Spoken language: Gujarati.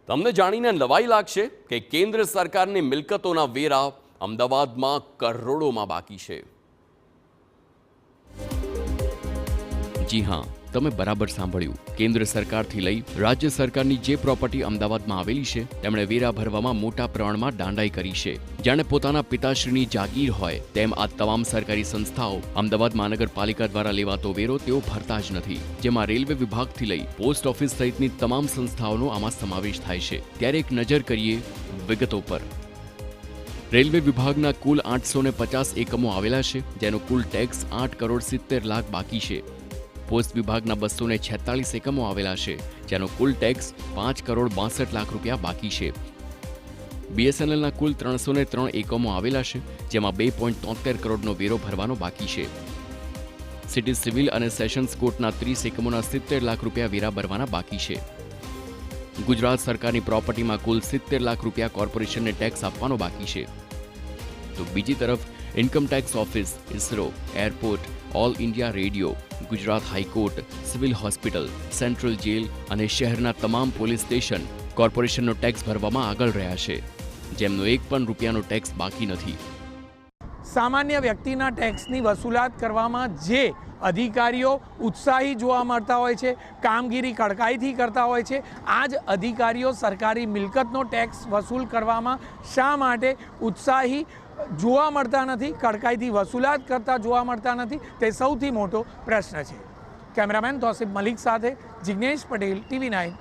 તમને જાણીને નવાઈ લાગશે કે કેન્દ્ર સરકારની મિલકતોના વેરા અમદાવાદમાં કરોડોમાં બાકી છે। જી હા, તમે બરાબર સાંભળ્યું। કેન્દ્ર સરકારથી લઈ રાજ્ય સરકારની જે પ્રોપર્ટી અમદાવાદમાં આવેલી છે તેમણે વેરા ભરવામાં મોટા પ્રમાણમાં દાંડાઈ કરી છે। જાણે પોતાના પિતાશ્રીની જાગીર હોય તેમ આ તમામ સરકારી સંસ્થાઓ અમદાવાદ મહાનગરપાલિકા દ્વારા લેવાતો વેરો તેઓ ભરતા જ નથી, જેમાં રેલવે વિભાગથી લઈ પોસ્ટ ઓફિસ સહિતની તમામ સંસ્થાઓનો આમાં સમાવેશ થાય છે। ત્યારે એક નજર કરીએ વિગતો પર। રેલવે વિભાગના કુલ 850 એકમો આવેલા છે, જેનો કુલ ટેક્સ 8 કરોડ 70 લાખ બાકી છે। પોસ્ટ વિભાગના 246 એકમો આવેલા છે, જેનો કુલ ટેક્સ 5 કરોડ 62 લાખ રૂપિયા બાકી છે। બીએસએનએલના કુલ 303 એકમો આવેલા છે, જેમાં 2.73 કરોડનો વેરો ભરવાનો બાકી છે। સિટી સિવિલ અને સેશન્સ કોર્ટના 30 એકમોના 70 લાખ રૂપિયા વેરા ભરવાના બાકી છે। ગુજરાત સરકારની પ્રોપર્ટીમાં કુલ 70 લાખ રૂપિયા કોર્પોરેશનને ટેક્સ આપવાનો બાકી છે। તો બીજી તરફ income tax office, ISRO, airport, All India Radio, Gujarat high court, civil hospital, central jail અને શહેરના તમામ પોલીસ સ્ટેશન કોર્પોરેશનનો ટેક્સ ભરવામાં આગળ રહ્યા છે, જેમનો એક પણ રૂપિયાનો ટેક્સ બાકી નથી। સામાન્ય વ્યક્તિના ટેક્સની વસૂલાત કરવામાં જે અધિકારીઓ ઉત્સાહી જોવા મળતા હોય છે, કામગીરી કડકાઈથી કરતા હોય છે, આ જ અધિકારીઓ સરકારી મિલકતનો ટેક્સ વસૂલ કરવામાં શા માટે ઉત્સાહી જોવા મળતા નથી, કડકાઈથી વસૂલાત કરતા જોવા મળતા નથી, તે સૌથી મોટો પ્રશ્ન છે। કેમેરામેન તોસિફ મલિક સાથે જિગ્નેશ પટેલ, TV9।